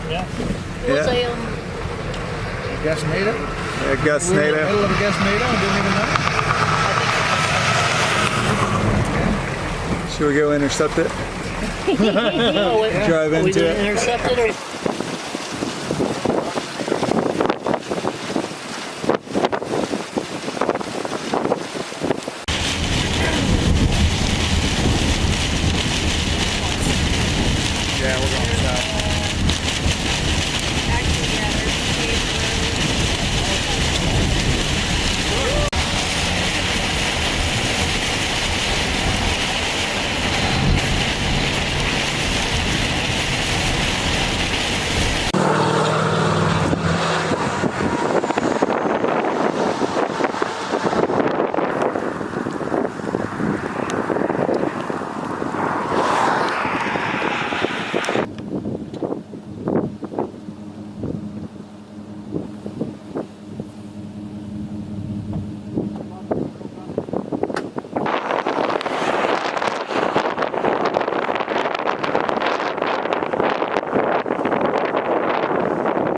Yeah. It was a, Gustnado? Yeah, We were in the Gustnado. middle of a Gustnado and didn't even know. Should we go intercept it? oh, Drive are we into gonna it. intercept it or?